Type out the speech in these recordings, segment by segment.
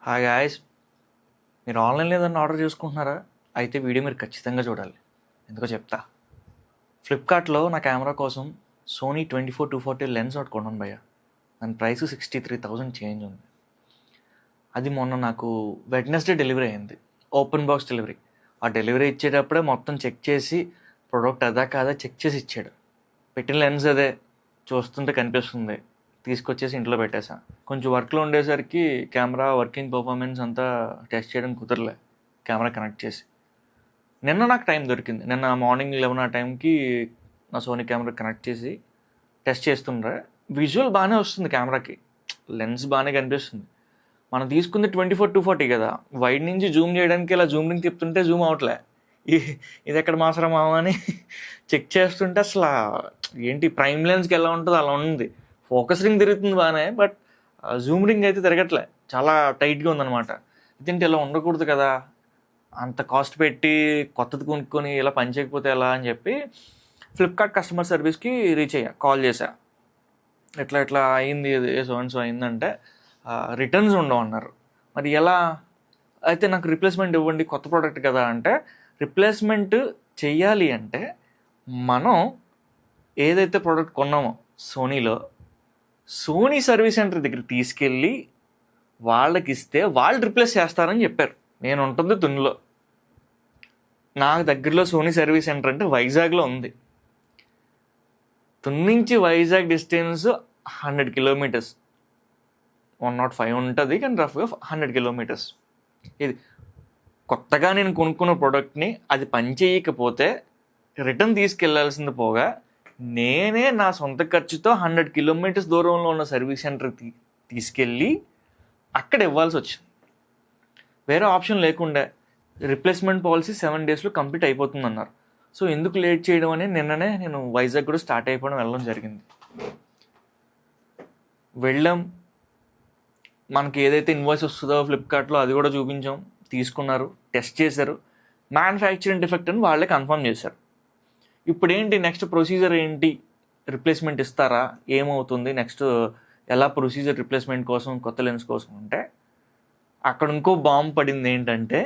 Hi guys, మీరు ఆన్లైన్లో ఏదైనా ఆర్డర్ చేసుకుంటున్నారా? అయితే వీడియో మీరు ఖచ్చితంగా చూడాలి. ఎందుకో చెప్తా. ఫ్లిప్కార్ట్లో నా కెమెరా కోసం సోనీ 24-240 లెన్స్ ఒకటి కొన్నాను భయ్య. దాని ప్రైస్ 63,000 చేంజ్ ఉంది. అది మొన్న నాకు వెడ్నెస్డే డెలివరీ అయింది, ఓపెన్ బాక్స్ డెలివరీ. ఆ డెలివరీ ఇచ్చేటప్పుడే మొత్తం చెక్ చేసి ప్రోడక్ట్ అదా కాదా చెక్ చేసి ఇచ్చాడు. పెట్టిన లెన్స్ అదే, చూస్తుంటే కనిపిస్తుంది, తీసుకొచ్చేసి ఇంట్లో పెట్టేసా. కొంచెం వర్క్లో ఉండేసరికి కెమెరా వర్కింగ్ పర్ఫార్మెన్స్ అంతా టెస్ట్ చేయడం కుదరలే కెమెరా కనెక్ట్ చేసి. నిన్న నాకు టైం దొరికింది. నిన్న మార్నింగ్ 11 ఆ టైంకి నా సోనీ కెమెరా కనెక్ట్ చేసి టెస్ట్ చేస్తుండ్రే. విజువల్ బాగానే వస్తుంది, కెమెరాకి లెన్స్ బాగానే కనిపిస్తుంది. మనం తీసుకుంది 24-240 కదా, వైడ్ నుంచి జూమ్ చేయడానికి ఇలా జూమ్ రింగ్ తిప్పుతుంటే జూమ్ అవట్లే. ఇది ఎక్కడ మాసరా మామ అని చెక్ చేస్తుంటే అసలు ఏంటి ప్రైమ్ లెన్స్కి ఎలా ఉంటుందో అలా ఉంది. ఫోకస్ రింగ్ తిరుగుతుంది బాగానే, బట్ జూమ్ రింగ్ అయితే తిరగట్లే, చాలా టైట్గా ఉందన్నమాట. ఇదేంటి ఇలా ఉండకూడదు కదా, అంత కాస్ట్ పెట్టి కొత్తది కొనుక్కొని ఇలా పనిచేయకపోతే ఎలా అని చెప్పి ఫ్లిప్కార్ట్ కస్టమర్ సర్వీస్కి రీచ్ అయ్యా, కాల్ చేశా. ఇట్లా అయింది, సో అండ్ సో అయిందంటే రిటర్న్స్ ఉండవు అన్నారు. మరి ఎలా? అయితే నాకు రిప్లేస్మెంట్ ఇవ్వండి, కొత్త ప్రోడక్ట్ కదా అంటే, రిప్లేస్మెంట్ చెయ్యాలి అంటే మనం ఏదైతే ప్రోడక్ట్ కొన్నామో సోనీలో, సోనీ సర్వీస్ సెంటర్ దగ్గర తీసుకెళ్ళి వాళ్ళకి ఇస్తే వాళ్ళు రిప్లేస్ చేస్తారని చెప్పారు. నేను ఉంటుంది తునిలో, నాకు దగ్గరలో సోనీ సర్వీస్ సెంటర్ అంటే వైజాగ్లో ఉంది. తుని నుంచి వైజాగ్ డిస్టెన్స్ 100 కిలోమీటర్స్, 105 ఉంటుంది, కానీ రఫ్గా 100 కిలోమీటర్స్. ఇది కొత్తగా నేను కొనుక్కున్న ప్రోడక్ట్ని అది పనిచేయకపోతే రిటర్న్ తీసుకెళ్లాల్సింది పోగా నేనే నా సొంత ఖర్చుతో 100 కిలోమీటర్స్ దూరంలో ఉన్న సర్వీస్ సెంటర్కి తీసుకెళ్ళి అక్కడ ఇవ్వాల్సి వచ్చింది. వేరే ఆప్షన్ లేకుండా రిప్లేస్మెంట్ పాలసీ 7 డేస్లో కంప్లీట్ అయిపోతుంది అన్నారు. సో ఎందుకు లేట్ చేయడం అని నిన్ననే నేను వైజాగ్ కూడా స్టార్ట్ అయిపోవడం వెళ్ళడం జరిగింది. వెళ్ళాం, మనకి ఏదైతే ఇన్వాయిస్ వస్తుందో ఫ్లిప్కార్ట్లో అది కూడా చూపించాం, తీసుకున్నారు, టెస్ట్ చేశారు, మ్యానుఫ్యాక్చరింగ్ డిఫెక్ట్ అని వాళ్ళే కన్ఫర్మ్ చేశారు. ఇప్పుడు ఏంటి నెక్స్ట్ ప్రొసీజర్ ఏంటి? రిప్లేస్మెంట్ ఇస్తారా? ఏమవుతుంది నెక్స్ట్? ఎలా ప్రొసీజర్ రిప్లేస్మెంట్ కోసం, కొత్త లెన్స్ కోసం అంటే అక్కడ ఇంకో బాంబు పడింది. ఏంటంటే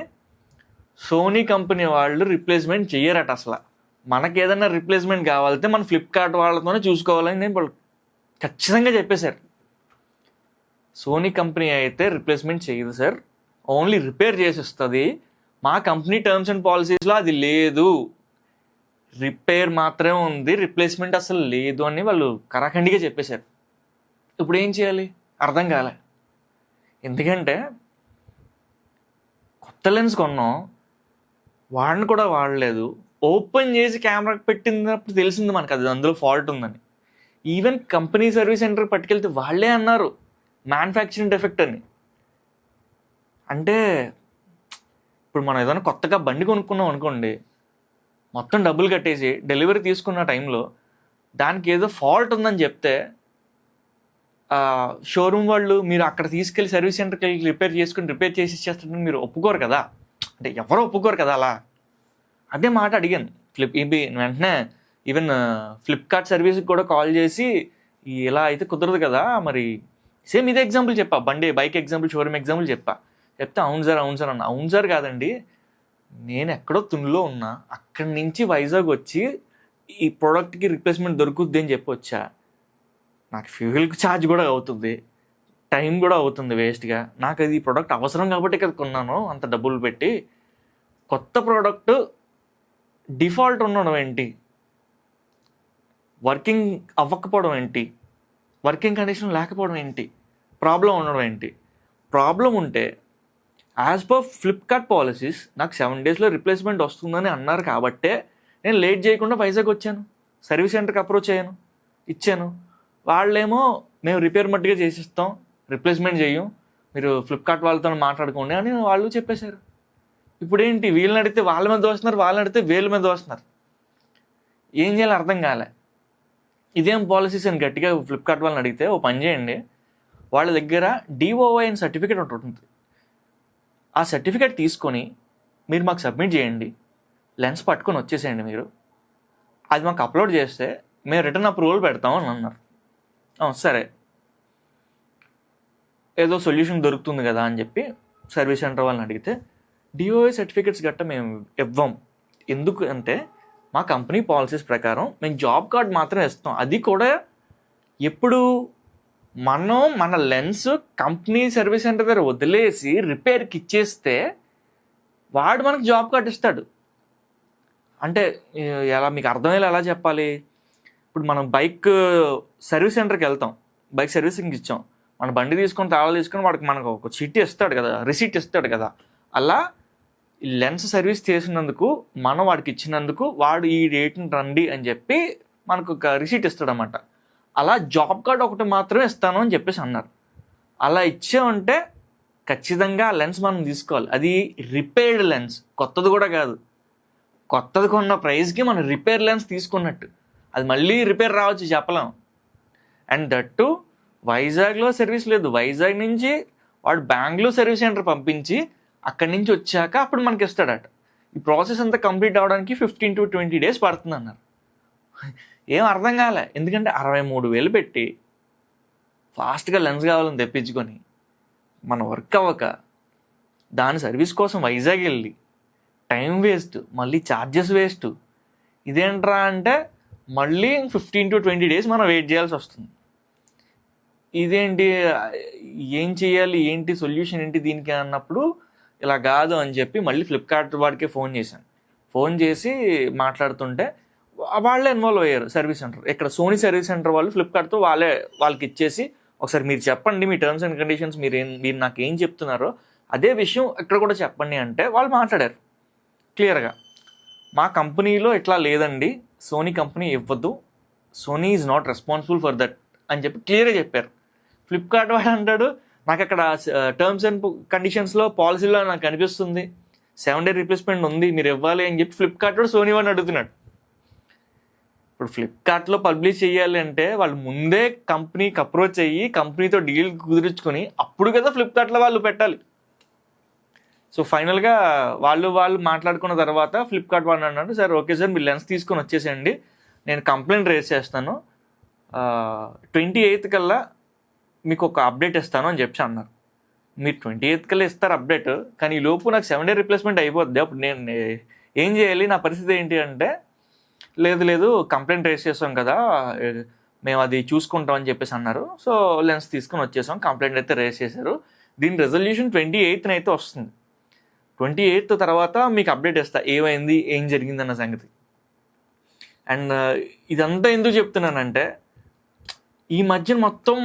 సోనీ కంపెనీ వాళ్ళు రిప్లేస్మెంట్ చెయ్యరట అసలు. మనకి ఏదైనా రిప్లేస్మెంట్ కావాలంటే మన ఫ్లిప్కార్ట్ వాళ్ళతోనే చూసుకోవాలని నేను వాళ్ళు ఖచ్చితంగా చెప్పేశారు. సోనీ కంపెనీ అయితే రిప్లేస్మెంట్ చేయదు సార్, ఓన్లీ రిపేర్ చేసి ఇస్తుంది. మా కంపెనీ టర్మ్స్ అండ్ పాలసీస్లో అది లేదు, రిపేర్ మాత్రమే ఉంది, రిప్లేస్మెంట్ అసలు లేదు అని వాళ్ళు కరాఖండిగా చెప్పేశారు. ఇప్పుడు ఏం చేయాలి అర్థం కాలే. ఎందుకంటే కొత్త లెన్స్ కొన్నాం, వాడిని కూడా వాడలేదు, ఓపెన్ చేసి కెమెరాకి పెట్టినప్పుడు తెలిసింది మనకు అది అందులో ఫాల్ట్ ఉందని. ఈవెన్ కంపెనీ సర్వీస్ సెంటర్కి పట్టుకెళ్తే వాళ్ళే అన్నారు మ్యానుఫ్యాక్చరింగ్ డెఫెక్ట్ అని. అంటే ఇప్పుడు మనం ఏదైనా కొత్తగా బండి కొనుక్కున్నాం అనుకోండి, మొత్తం డబ్బులు కట్టేసి డెలివరీ తీసుకున్న టైంలో దానికి ఏదో ఫాల్ట్ ఉందని చెప్తే షోరూమ్ వాళ్ళు మీరు అక్కడ తీసుకెళ్ళి సర్వీస్ సెంటర్కి వెళ్ళి రిపేర్ చేసి ఇచ్చేస్తారని మీరు ఒప్పుకోరు కదా, అంటే ఎవరో ఒప్పుకోరు కదా అలా. అదే మాట అడిగాను వెంటనే. ఈవెన్ ఫ్లిప్కార్ట్ సర్వీస్కి కూడా కాల్ చేసి ఇలా అయితే కుదరదు కదా, మరి సేమ్ ఇదే ఎగ్జాంపుల్ చెప్పా, బైక్ ఎగ్జాంపుల్, షోరూమ్ ఎగ్జాంపుల్ చెప్తే అవును సార్ అన్న. అవును సార్ కాదండి, నేను ఎక్కడో తునిలో ఉన్నా, అక్కడి నుంచి వైజాగ్ వచ్చి ఈ ప్రోడక్ట్కి రిప్లేస్మెంట్ దొరుకుద్ది అని చెప్పి వచ్చా. నాకు ఫ్యూయల్కి ఛార్జ్ కూడా అవుతుంది, టైం కూడా అవుతుంది వేస్ట్గా. నాకు అది ఈ ప్రోడక్ట్ అవసరం కాబట్టి కదా కొన్నాను అంత డబ్బులు పెట్టి. కొత్త ప్రోడక్ట్ డిఫాల్ట్ ఉండడం ఏంటి, వర్కింగ్ అవ్వకపోవడం ఏంటి, వర్కింగ్ కండిషన్ లేకపోవడం ఏంటి, ప్రాబ్లం ఉండడం ఏంటి? ప్రాబ్లం ఉంటే యాజ్ పర్ ఫ్లిప్కార్ట్ పాలసీస్ నాకు 7 డేస్లో రిప్లేస్మెంట్ వస్తుందని అన్నారు కాబట్టే నేను లేట్ చేయకుండా వైజాగ్ వచ్చాను, సర్వీస్ సెంటర్కి అప్రోచ్ అయ్యాను, ఇచ్చాను. వాళ్ళేమో మేము రిపేర్ మట్టుగా చేసిస్తాం, రిప్లేస్మెంట్ చేయం, మీరు ఫ్లిప్కార్ట్ వాళ్ళతో మాట్లాడుకోండి అని వాళ్ళు చెప్పేశారు. ఇప్పుడు ఏంటి, వీళ్ళని అడిగితే వాళ్ళ మీద దోస్తున్నారు, వాళ్ళని అడిగితే వీళ్ళ మీద దోస్తున్నారు. ఏం చేయాలో అర్థం కాలే. ఇదేం పాలసీస్ అని గట్టిగా ఫ్లిప్కార్ట్ వాళ్ళని అడిగితే, ఓ పని చేయండి, వాళ్ళ దగ్గర DOI అని సర్టిఫికేట్ ఒకటి ఉంటుంది, ఆ సర్టిఫికేట్ తీసుకొని మీరు మాకు సబ్మిట్ చేయండి, లెన్స్ పట్టుకొని వచ్చేసేయండి మీరు, అది మాకు అప్లోడ్ చేస్తే మేము రిటర్న్ అప్రూవల్ పెడతామని అన్నారు. సరే ఏదో సొల్యూషన్ దొరుకుతుంది కదా అని చెప్పి సర్వీస్ సెంటర్ వాళ్ళని అడిగితే డిఓఏ సర్టిఫికేట్స్ గట్ట మేము ఇవ్వం. ఎందుకు అంటే మా కంపెనీ పాలసీస్ ప్రకారం మేము జాబ్ కార్డ్ మాత్రం ఇస్తాం. అది కూడా ఎప్పుడు మన లెన్స్ కంపెనీ సర్వీస్ సెంటర్ దగ్గర వదిలేసి రిపేర్కి ఇచ్చేస్తే వాడు మనకు జాబ్ కార్డ్ ఇస్తాడు. అంటే ఎలా మీకు అర్థమయ్యేలా ఎలా చెప్పాలి, ఇప్పుడు మనం బైక్ సర్వీస్ సెంటర్కి వెళ్తాం, బైక్ సర్వీసింగ్ ఇచ్చాం, మన బండి తీసుకొని తాళాలు తీసుకొని వాడికి మనకు ఒక చీటీ ఇస్తాడు కదా, రిసీట్ ఇస్తాడు కదా. అలా లెన్స్ సర్వీస్ చేసినందుకు మనం వాడికి ఇచ్చినందుకు వాడు ఈ రేట్ని రండి అని చెప్పి మనకు ఒక రిసీట్ ఇస్తాడనమాట. అలా జాబ్ కార్డ్ ఒకటి మాత్రమే ఇస్తాను అని చెప్పేసి అన్నారు. అలా ఇచ్చామంటే ఖచ్చితంగా లెన్స్ మనం తీసుకోవాలి. అది రిపేర్డ్ లెన్స్, కొత్తది కూడా కాదు. కొత్తది కొన్న ప్రైస్కి మనం రిపేర్ లెన్స్ తీసుకున్నట్టు. అది మళ్ళీ రిపేర్ రావచ్చు చెప్పలేం. అండ్ దట్టు వైజాగ్లో సర్వీస్ లేదు. వైజాగ్ నుంచి వాడు బెంగళూరు సర్వీస్ సెంటర్ పంపించి అక్కడి నుంచి వచ్చాక అప్పుడు మనకి ఇస్తాడట. ఈ ప్రాసెస్ అంతా కంప్లీట్ అవ్వడానికి 15 to 20 days పడుతుంది అన్నారు. ఏం అర్థం కాలే. ఎందుకంటే 63,000 పెట్టి ఫాస్ట్గా లెన్స్ కావాలని తెప్పించుకొని మన వర్క్ అవ్వక దాని సర్వీస్ కోసం వైజాగ్ వెళ్ళి టైం వేస్ట్, మళ్ళీ ఛార్జెస్ వేస్ట్. ఇదేంట్రా అంటే మళ్ళీ 15 to 20 days మనం వెయిట్ చేయాల్సి వస్తుంది. ఇదేంటి, ఏం చేయాలి, ఏంటి సొల్యూషన్ ఏంటి దీనికి అన్నప్పుడు ఇలా కాదు అని చెప్పి మళ్ళీ ఫ్లిప్కార్ట్ వాడికే ఫోన్ చేశాను. ఫోన్ చేసి మాట్లాడుతుంటే వాళ్ళే ఇన్వాల్వ్ అయ్యారు సర్వీస్ సెంటర్. ఇక్కడ సోనీ సర్వీస్ సెంటర్ వాళ్ళు ఫ్లిప్కార్ట్తో వాళ్ళకి ఇచ్చేసి ఒకసారి మీరు చెప్పండి మీ టర్మ్స్ అండ్ కండిషన్స్, మీరు నాకు ఏం చెప్తున్నారో అదే విషయం ఇక్కడ కూడా చెప్పండి అంటే వాళ్ళు మాట్లాడారు క్లియర్గా. మా కంపెనీలో ఇట్లా లేదండి, సోనీ కంపెనీ ఇవ్వద్దు, Sony is not responsible for that అని చెప్పి క్లియర్గా చెప్పారు. ఫ్లిప్కార్ట్ వాడు అంటాడు నాకు అక్కడ టర్మ్స్ అండ్ కండిషన్స్లో పాలసీలో నాకు కనిపిస్తుంది 7 day రీప్లేస్మెంట్ ఉంది, మీరు ఇవ్వాలి అని చెప్పి ఫ్లిప్కార్ట్ వాడు సోనీ వాడిని అడుగుతున్నాడు. ఇప్పుడు ఫ్లిప్కార్ట్లో పబ్లిష్ చేయాలి అంటే వాళ్ళు ముందే కంపెనీకి అప్రోచ్ అయ్యి కంపెనీతో డీల్ కుదుర్చుకొని అప్పుడు కదా ఫ్లిప్కార్ట్లో వాళ్ళు పెట్టాలి. సో ఫైనల్గా వాళ్ళు మాట్లాడుకున్న తర్వాత ఫ్లిప్కార్ట్ వాళ్ళు అన్నాడు సార్ ఓకే సార్ మీరు లెన్స్ తీసుకొని వచ్చేసేయండి, నేను కంప్లైంట్ రేస్ చేస్తాను, 28th కల్లా మీకు ఒక అప్డేట్ ఇస్తాను అని చెప్పి అన్నారు. మీరు 28th కల్లా ఇస్తారు అప్డేట్, కానీ ఈ లోపు నాకు 7 day రీప్లేస్మెంట్ అయిపోద్ది, అప్పుడు నేను ఏం చేయాలి, నా పరిస్థితి ఏంటి అంటే లేదు కంప్లైంట్ రేస్ చేస్తాం కదా మేము అది చూసుకుంటాం అని చెప్పేసి అన్నారు. సో లెన్స్ తీసుకొని వచ్చేసాం, కంప్లైంట్ అయితే రేస్ చేశారు. దీని రెజల్యూషన్ 28th అయితే వస్తుంది. 28th తర్వాత మీకు అప్డేట్ ఇస్తా ఏమైంది ఏం జరిగిందన్న సంగతి. అండ్ ఇదంతా ఎందుకు చెప్తున్నానంటే ఈ మధ్య మొత్తం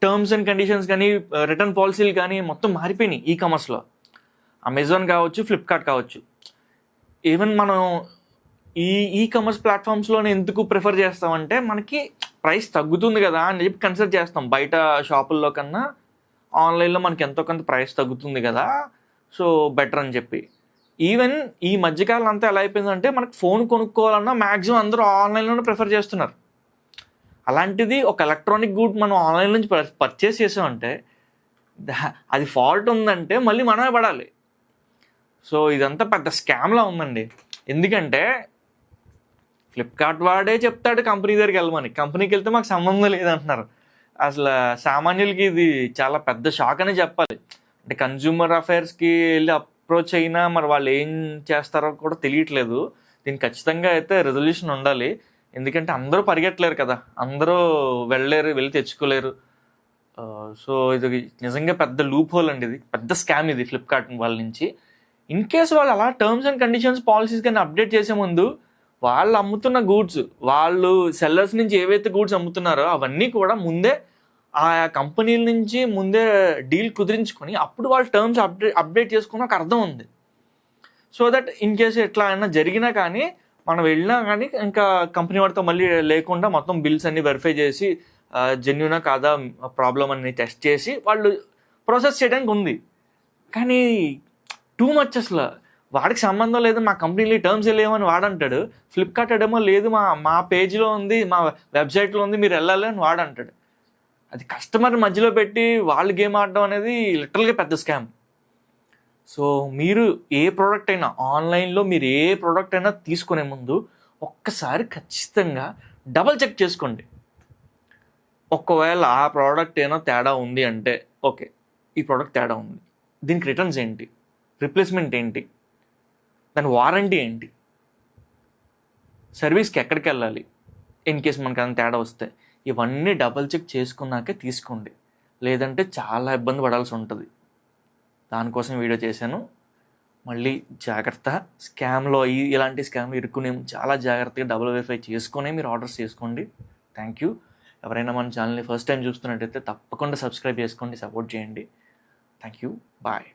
టర్మ్స్ అండ్ కండిషన్స్ కానీ రిటర్న్ పాలసీలు కానీ మొత్తం మారిపోయినాయి ఈ కామర్స్లో. అమెజాన్ కావచ్చు, ఫ్లిప్కార్ట్ కావచ్చు. ఈవెన్ మనం ఈ కామర్స్ ప్లాట్ఫామ్స్లోనే ఎందుకు ప్రిఫర్ చేస్తామంటే మనకి ప్రైస్ తగ్గుతుంది కదా అని చెప్పి కన్సిడర్ చేస్తాం. బయట షాపుల్లో కన్నా ఆన్లైన్లో మనకి ఎంతో కొంత ప్రైస్ తగ్గుతుంది కదా, సో బెటర్ అని చెప్పి. ఈవెన్ ఈ మధ్యకాలం అంతా ఎలా అయిపోయిందంటే మనకు ఫోన్ కొనుక్కోవాలన్నా మ్యాక్సిమం అందరూ ఆన్లైన్లోనే ప్రిఫర్ చేస్తున్నారు. అలాంటిది ఒక ఎలక్ట్రానిక్ గూడ్ మనం ఆన్లైన్ నుంచి పర్చేస్ చేసామంటే అది ఫాల్ట్ ఉందంటే మళ్ళీ మనమే పడాలి. సో ఇదంతా పెద్ద స్కామ్లా ఉందండి. ఎందుకంటే ఫ్లిప్కార్ట్ వాడే చెప్తాడు కంపెనీ దగ్గరికి వెళ్ళమని, కంపెనీకి వెళ్తే మాకు సంబంధం లేదంటున్నారు. అసలు సామాన్యులకి ఇది చాలా పెద్ద షాక్ అని చెప్పాలి. అంటే కన్జ్యూమర్ అఫైర్స్కి వెళ్ళి అప్రోచ్ అయినా మరి వాళ్ళు ఏం చేస్తారో కూడా తెలియట్లేదు. దీనికి ఖచ్చితంగా అయితే రెజల్యూషన్ ఉండాలి. ఎందుకంటే అందరూ పరిగెట్టలేరు కదా, అందరూ వెళ్ళి తెచ్చుకోలేరు. సో ఇది నిజంగా పెద్ద లూప్ హోల్ అండి, ఇది పెద్ద స్కామ్ ఇది ఫ్లిప్కార్ట్ వాళ్ళ నుంచి. ఇన్ కేసు వాళ్ళు అలా టర్మ్స్ అండ్ కండిషన్స్ పాలసీస్ కానీ అప్డేట్ చేసే ముందు వాళ్ళు అమ్ముతున్న గూడ్స్, వాళ్ళు సెల్లర్స్ నుంచి ఏవైతే గూడ్స్ అమ్ముతున్నారో అవన్నీ కూడా ముందే ఆయా కంపెనీల నుంచి ముందే డీల్ కుదిరించుకొని అప్పుడు వాళ్ళు టర్మ్స్ అప్డేట్ చేసుకుని ఒక అర్థం ఉంది. సో దట్ ఇన్ కేసు ఎట్లా అయినా జరిగినా కానీ మనం వెళ్ళినా కానీ ఇంకా కంపెనీ వాడితో మళ్ళీ లేకుండా మొత్తం బిల్స్ అన్ని వెరిఫై చేసి జెన్యూనా కాదా ప్రాబ్లం అన్ని టెస్ట్ చేసి వాళ్ళు ప్రాసెస్ చేయడానికి ఉంది. కానీ టూ మచ్ అసలు వాడికి సంబంధం లేదు, మా కంపెనీలో టర్మ్స్ లేవని వాడంటాడు. ఫ్లిప్కార్ట్ ఏమో లేదు మా పేజ్లో ఉంది, మా వెబ్సైట్లో ఉంది, మీరు వెళ్ళాలి అని వాడంటాడు. అది కస్టమర్ మధ్యలో పెట్టి వాళ్ళు గేమ్ ఆడడం అనేది లిటరల్గా పెద్ద స్కామ్. సో మీరు ఏ ప్రోడక్ట్ అయినా ఆన్లైన్లో మీరు ఏ ప్రోడక్ట్ అయినా తీసుకునే ముందు ఒక్కసారి ఖచ్చితంగా డబల్ చెక్ చేసుకోండి. ఒకవేళ ఆ ప్రోడక్ట్ ఏమైనా తేడా ఉంది అంటే ఓకే ఈ ప్రోడక్ట్ తేడా ఉంది, దీనికి రిటర్న్స్ ఏంటి, రిప్లేస్మెంట్ ఏంటి, దాని వారంటీ ఏంటి, సర్వీస్కి ఎక్కడికి వెళ్ళాలి ఇన్ కేస్ మనకు అంత తేడా వస్తే, ఇవన్నీ డబల్ చెక్ చేసుకున్నాకే తీసుకోండి. లేదంటే చాలా ఇబ్బంది పడాల్సి ఉంటుంది. దానికోసం వీడియో చేశాను. మళ్ళీ జాగ్రత్త, స్కామ్లో ఇలాంటి స్కామ్లో ఇరుక్కునే చాలా జాగ్రత్తగా డబుల్ వెరిఫై చేసుకునే మీరు ఆర్డర్స్ చేసుకోండి. Thank you. ఎవరైనా మన ఛానల్ని ఫస్ట్ టైం చూస్తున్నట్టయితే తప్పకుండా సబ్స్క్రైబ్ చేసుకోండి, సపోర్ట్ చేయండి. Thank you. బాయ్.